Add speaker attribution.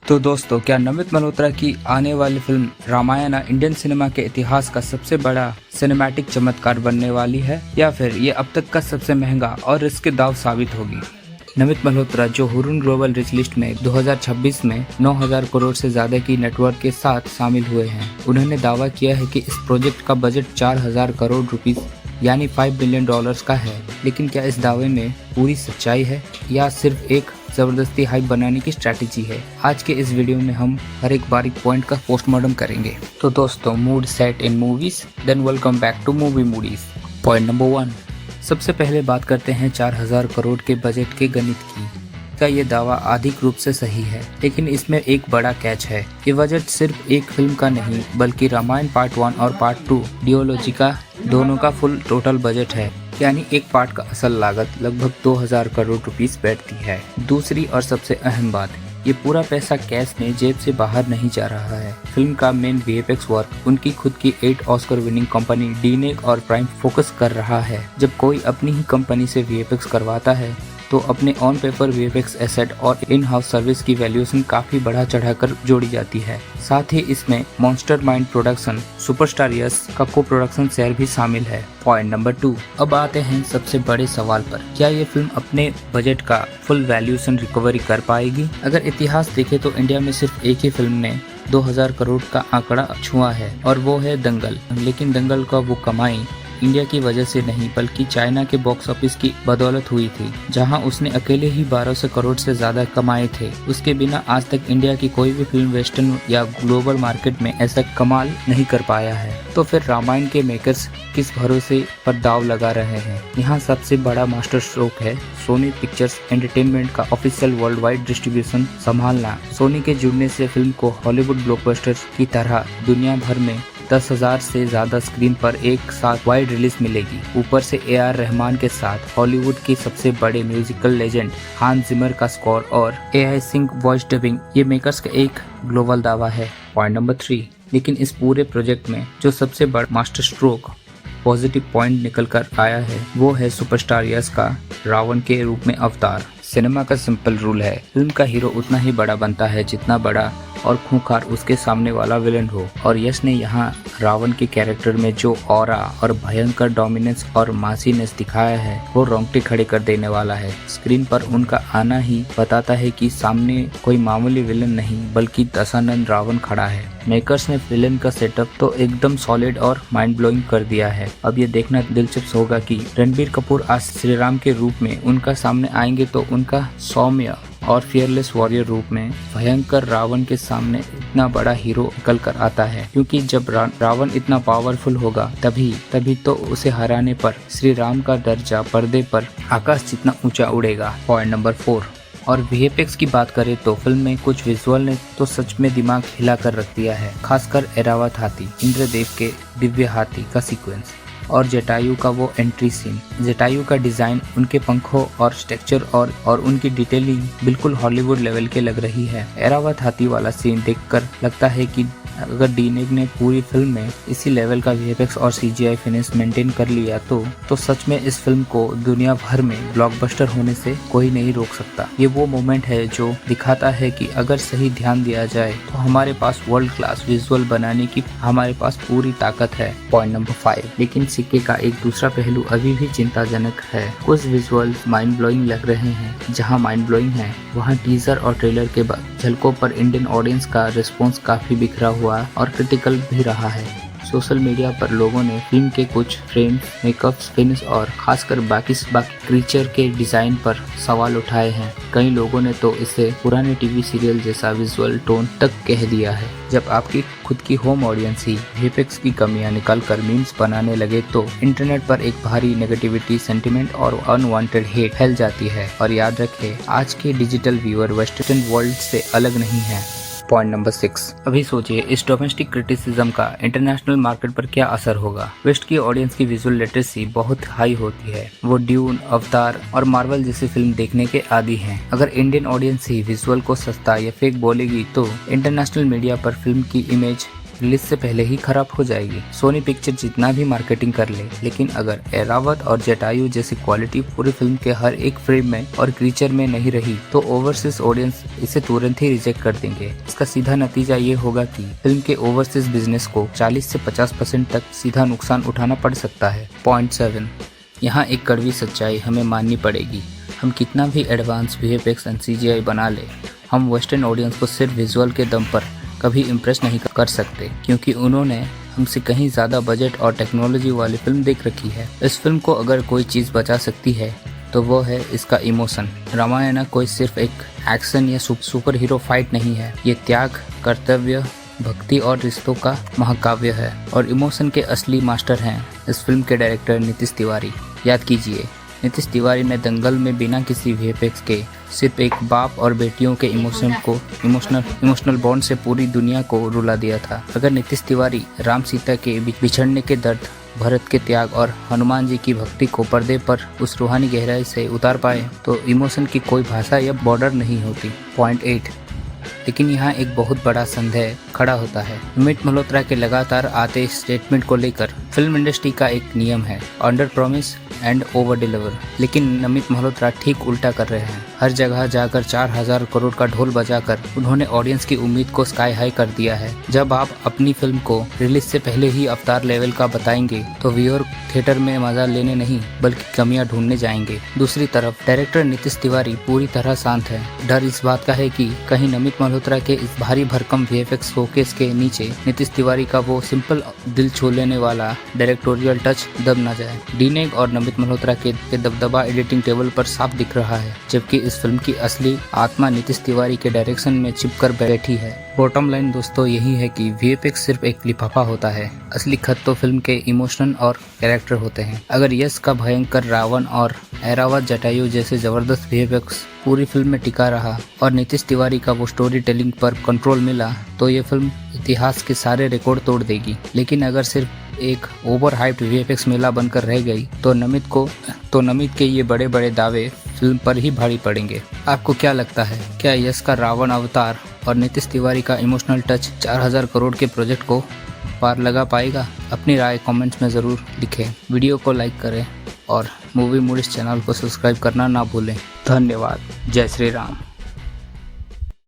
Speaker 1: तो दोस्तों, क्या नमित मल्होत्रा की आने वाली फिल्म रामायण इंडियन सिनेमा के इतिहास का सबसे बड़ा सिनेमैटिक चमत्कार बनने वाली है, या फिर ये अब तक का सबसे महंगा और रिस्क दांव साबित होगी? नमित मल्होत्रा, जो हुरुन ग्लोबल रिच लिस्ट में 2026 में 9,000 करोड़ से ज्यादा की नेटवर्क के साथ शामिल हुए हैं, उन्होंने दावा किया है कि इस प्रोजेक्ट का बजट 4,000 करोड़ रुपीस यानी $5 बिलियन का है। लेकिन क्या इस दावे में पूरी सच्चाई है या सिर्फ एक जबरदस्ती हाइप बनाने की स्ट्रैटेजी है? आज के इस वीडियो में हम हर एक बारीक पॉइंट का पोस्टमार्टम करेंगे। तो दोस्तों, mood set in movies, then welcome back to movie moodies. Point number 1, सबसे पहले बात करते हैं 4,000 करोड़ के बजट के गणित की। का ये दावा आधिक रूप से सही है, लेकिन इसमें एक बड़ा कैच है। ये बजट सिर्फ एक फिल्म का नहीं, बल्कि रामायण पार्ट 1 और पार्ट 2 डियोलॉजी का दोनों का फुल टोटल बजट है। यानी एक पार्ट का असल लागत लगभग 2,000 करोड़ रुपीस बैठती है। दूसरी और सबसे अहम बात, ये पूरा पैसा कैश में जेब से बाहर नहीं जा रहा है। फिल्म का मेन वीएफएक्स वर्क उनकी खुद की 8 ऑस्कर विनिंग कंपनी डीनेक और प्राइम फोकस कर रहा है। जब कोई अपनी ही कंपनी से वीएफएक्स करवाता है तो अपने ऑन पेपर वीएफएक्स एसेट और इन हाउस सर्विस की वैल्यूएशन काफी बढ़ा चढ़ाकर जोड़ी जाती है। साथ ही इसमें मॉन्स्टर माइंड प्रोडक्शन, सुपरस्टार यश का को प्रोडक्शन शेयर भी शामिल है। पॉइंट नंबर 2, अब आते हैं सबसे बड़े सवाल पर, क्या ये फिल्म अपने बजट का फुल वैल्यूएशन रिकवरी कर पाएगी? अगर इतिहास देखे तो इंडिया में सिर्फ एक ही फिल्म ने 2,000 करोड़ का आंकड़ा छुआ है, और वो है दंगल। लेकिन दंगल का वो कमाई इंडिया की वजह से नहीं, बल्कि चाइना के बॉक्स ऑफिस की बदौलत हुई थी, जहां उसने अकेले ही 1200 करोड़ से ज्यादा कमाए थे। उसके बिना आज तक इंडिया की कोई भी फिल्म वेस्टर्न या ग्लोबल मार्केट में ऐसा कमाल नहीं कर पाया है। तो फिर रामायण के मेकर्स किस भरोसे पर दाव लगा रहे हैं? यहाँ सबसे बड़ा मास्टर स्ट्रोक है सोनी पिक्चर्स एंटरटेनमेंट का ऑफिशियल वर्ल्ड वाइड डिस्ट्रीब्यूशन संभालना। सोनी के जुड़ने से फिल्म को हॉलीवुड ब्लॉकबस्टर की तरह दुनिया भर में 10,000 से ज्यादा स्क्रीन पर एक साथ वाइड रिलीज मिलेगी। ऊपर से AR रहमान के साथ हॉलीवुड के सबसे बड़े म्यूजिकल लेजेंड हांस जिमर का स्कोर और AI सिंक वॉइस डबिंग, ये मेकर्स का एक ग्लोबल दावा है। पॉइंट नंबर 3, लेकिन इस पूरे प्रोजेक्ट में जो सबसे बड़ा मास्टर स्ट्रोक पॉजिटिव पॉइंट निकल कर आया है, वो है सुपरस्टार यश का रावण के रूप में अवतार। सिनेमा का सिंपल रूल है, फिल्म का हीरो उतना ही बड़ा बनता है जितना बड़ा और खूंखार उसके सामने वाला विलन हो, और यश ने यहाँ रावण के कैरेक्टर में जो ऑरा और भयंकर डोमिनेंस और मासीनेस दिखाया है, वो रोंगटे खड़े कर देने वाला है। स्क्रीन पर उनका आना ही बताता है कि सामने कोई मामूली विलन नहीं, बल्कि दशानंद रावण खड़ा है। मेकर्स ने विलन का सेटअप तो एकदम सॉलिड और माइंड ब्लोइंग कर दिया है। अब ये देखना दिलचस्प होगा कि रणबीर कपूर आज श्री राम के रूप में उनका सामने आएंगे तो उनका सौम्य और फियरलेस वॉरियर रूप में भयंकर रावण के सामने इतना बड़ा हीरो निकल कर आता है, क्योंकि जब रावण इतना पावरफुल होगा तभी तो उसे हराने पर श्री राम का दर्जा पर्दे पर आकाश जितना ऊंचा उड़ेगा। पॉइंट नंबर 4, और VFX की बात करें तो फिल्म में कुछ विजुअल ने तो सच में दिमाग हिला कर रख दिया है। खासकर ऐरावत हाथी, इंद्रदेव के दिव्य हाथी का सीक्वेंस और जटायु का वो एंट्री सीन। जटायु का डिजाइन, उनके पंखों और स्ट्रक्चर और उनकी डिटेलिंग बिल्कुल हॉलीवुड लेवल के लग रही है। ऐरावत हाथी वाला सीन देखकर लगता है कि अगर डीनेक ने पूरी फिल्म में इसी लेवल का VFX और CGI फिनिश मेंटेन कर लिया तो सच में इस फिल्म को दुनिया भर में ब्लॉकबस्टर होने से कोई नहीं रोक सकता। ये वो मोमेंट है जो दिखाता है कि अगर सही ध्यान दिया जाए तो हमारे पास वर्ल्ड क्लास विजुअल बनाने की हमारे पास पूरी ताकत है। पॉइंट नंबर 5, लेकिन सिक्के का एक दूसरा पहलू अभी भी चिंताजनक है। कुछ विजुअल्स माइंड ब्लोइंग लग रहे हैं। जहाँ माइंड ब्लोइंग है, वहाँ टीजर और ट्रेलर के बाद झलकों पर इंडियन ऑडियंस का रिस्पॉन्स काफी बिखरा हुआ और क्रिटिकल भी रहा है। सोशल मीडिया पर लोगों ने फिल्म के कुछ फ्रेम्स, मेकअप्स, फिनिश और खासकर बाकी क्रीचर के डिजाइन पर सवाल उठाए हैं। कई लोगों ने तो इसे पुराने टीवी सीरियल जैसा विजुअल टोन तक कह दिया है। जब आपकी खुद की होम ऑडियंस ही VFX की कमियां निकाल कर मीम्स बनाने लगे तो इंटरनेट पर एक भारी नेगेटिविटी, सेंटिमेंट और अनवांटेड हेट फैल जाती है। और याद रखें, आज के डिजिटल व्यूअर वेस्टर्न वर्ल्ड से अलग नहीं है। पॉइंट नंबर 6, अभी सोचिए इस डोमेस्टिक क्रिटिसिज्म का इंटरनेशनल मार्केट पर क्या असर होगा। वेस्ट की ऑडियंस की विजुअल लिटरेसी बहुत हाई होती है। वो ड्यून, अवतार और मार्वल जैसी फिल्म देखने के आदी हैं। अगर इंडियन ऑडियंस ही विजुअल को सस्ता या फेक बोलेगी तो इंटरनेशनल मीडिया पर फिल्म की इमेज रिलीज से पहले ही खराब हो जाएगी। सोनी पिक्चर जितना भी मार्केटिंग कर ले, लेकिन अगर एरावत और जटायु जैसी क्वालिटी पूरी फिल्म के हर एक फ्रेम में और क्रीचर में नहीं रही तो ओवरसीज ऑडियंस इसे तुरंत ही रिजेक्ट कर देंगे। इसका सीधा नतीजा ये होगा कि फिल्म के ओवरसीज बिजनेस को 40 से 50% तक सीधा नुकसान उठाना पड़ सकता है। पॉइंट 7, यहाँ एक कड़वी सच्चाई हमें माननी पड़ेगी। हम कितना भी एडवांस VFX एंड CGI बना ले, हम वेस्टर्न ऑडियंस को सिर्फ विजुअल के दम पर कभी इम्प्रेस नहीं कर सकते, क्योंकि उन्होंने हमसे कहीं ज़्यादा बजट और टेक्नोलॉजी वाली फिल्म देख रखी है। इस फिल्म को अगर कोई चीज़ बचा सकती है तो वो है इसका इमोशन। रामायण कोई सिर्फ एक एक्शन या सुपर हीरो फाइट नहीं है, ये त्याग, कर्तव्य, भक्ति और रिश्तों का महाकाव्य है। और इमोशन के असली मास्टर हैं इस फिल्म के डायरेक्टर नीतीश तिवारी। याद कीजिए, नीतीश तिवारी ने दंगल में बिना किसी VFX के सिर्फ एक बाप और बेटियों के इमोशनल बॉन्ड से पूरी दुनिया को रुला दिया था। अगर नीतीश तिवारी राम सीता के बिछड़ने के दर्द, भरत के त्याग और हनुमान जी की भक्ति को पर्दे पर उस रूहानी गहराई से उतार पाए तो इमोशन की कोई भाषा या बॉर्डर नहीं होती। पॉइंट 8, लेकिन यहाँ एक बहुत बड़ा संदेह खड़ा होता है नमित मल्होत्रा के लगातार आते स्टेटमेंट को लेकर। फिल्म इंडस्ट्री का एक नियम है, under promise and over deliver, लेकिन नमित मल्होत्रा ठीक उल्टा कर रहे हैं। हर जगह जाकर 4000 करोड़ का ढोल बजाकर उन्होंने ऑडियंस की उम्मीद को स्काई हाई कर दिया है। जब आप अपनी फिल्म को रिलीज से पहले ही अवतार लेवल का बताएंगे तो व्यूअर थिएटर में मजा लेने नहीं बल्कि कमियां ढूंढने जाएंगे। दूसरी तरफ डायरेक्टर नीतीश तिवारी पूरी तरह शांत है। डर इस बात का है कि कहीं नमित मल्होत्रा के इस भारी भरकम VFX शोकेस के नीचे नीतीश तिवारी का वो सिंपल दिल छू लेने वाला डायरेक्टोरियल टच दब न जाए। डीनेग और नमित मल्होत्रा के दबदबा एडिटिंग टेबल पर साफ दिख रहा है, जबकि इस फिल्म की असली आत्मा नीतीश तिवारी के डायरेक्शन में चिपकर बैठी है। बॉटम लाइन दोस्तों यही है कि VFX सिर्फ एक लिफाफा होता है, असली खत तो फिल्म के इमोशन और कैरेक्टर होते हैं। अगर यश का भयंकर रावण और ऐरावत जटायु जैसे जबरदस्त VFX पूरी फिल्म में टिका रहा और नीतीश तिवारी का वो स्टोरी टेलिंग पर कंट्रोल मिला तो ये फिल्म इतिहास के सारे रिकॉर्ड तोड़ देगी। लेकिन अगर सिर्फ एक ओवर हाइप्ड VFX मेला बनकर रह गई तो नमित के ये बड़े बड़े दावे फिल्म पर ही भारी पड़ेंगे। आपको क्या लगता है, क्या यश का रावण अवतार और नीतीश तिवारी का इमोशनल टच 4000 करोड़ के प्रोजेक्ट को पार लगा पाएगा? अपनी राय कमेंट्स में ज़रूर लिखें। वीडियो को लाइक करें और मूवी मूडीज चैनल को सब्सक्राइब करना ना भूलें। धन्यवाद। जय श्री राम।